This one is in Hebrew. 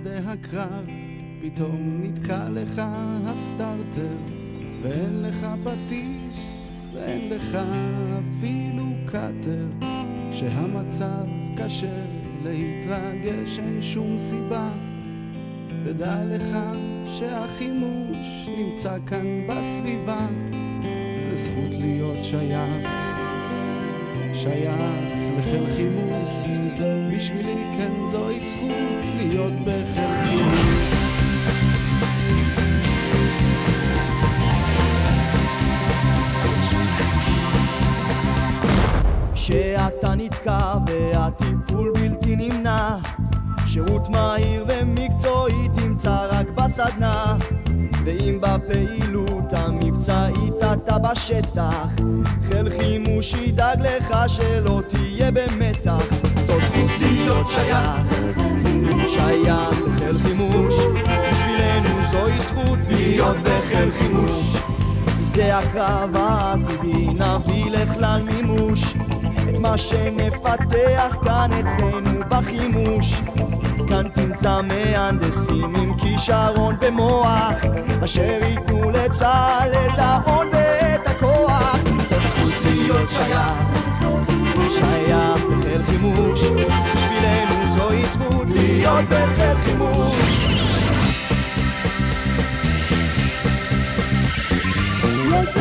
בשדה הקרב פתאום נתקע לך הסטארטר, ואין לך פטיש ואין לך אפילו קאטר. כשהמצב קשה להתרגש אין שום סיבה, ודע לך שהחימוש נמצא כאן בסביבה. זה זכות להיות שייך לחיל חימוש. בשבילי כן זוהי זכות להיות בחיל חימוש. כשאתה נתקע והטיפול בלתי נמנע, שירות מהיר ומקצועי תמצא רק בסדנה. ואם בפעילות המבצעית אתה בשטח, חיל חימוש ידאג לך שלא תהיה במתח. זו זכות להיות שייך לחיל חימוש. בשבילנו זוהי זכות להיות בחיל חימוש. בשדה הקרב העתידי נביא לכלל מימוש את מה שנפתח כאן אצלנו בחימוש. כאן תמצא מהנדסים עם כישרון ומוח, אשר ייתנו לצה"ל את ההון ואת הכוח. זו זכות להיות שייך לחיל חימוש. בשבילנו זוהי זכות להיות בחיל חימוש. יש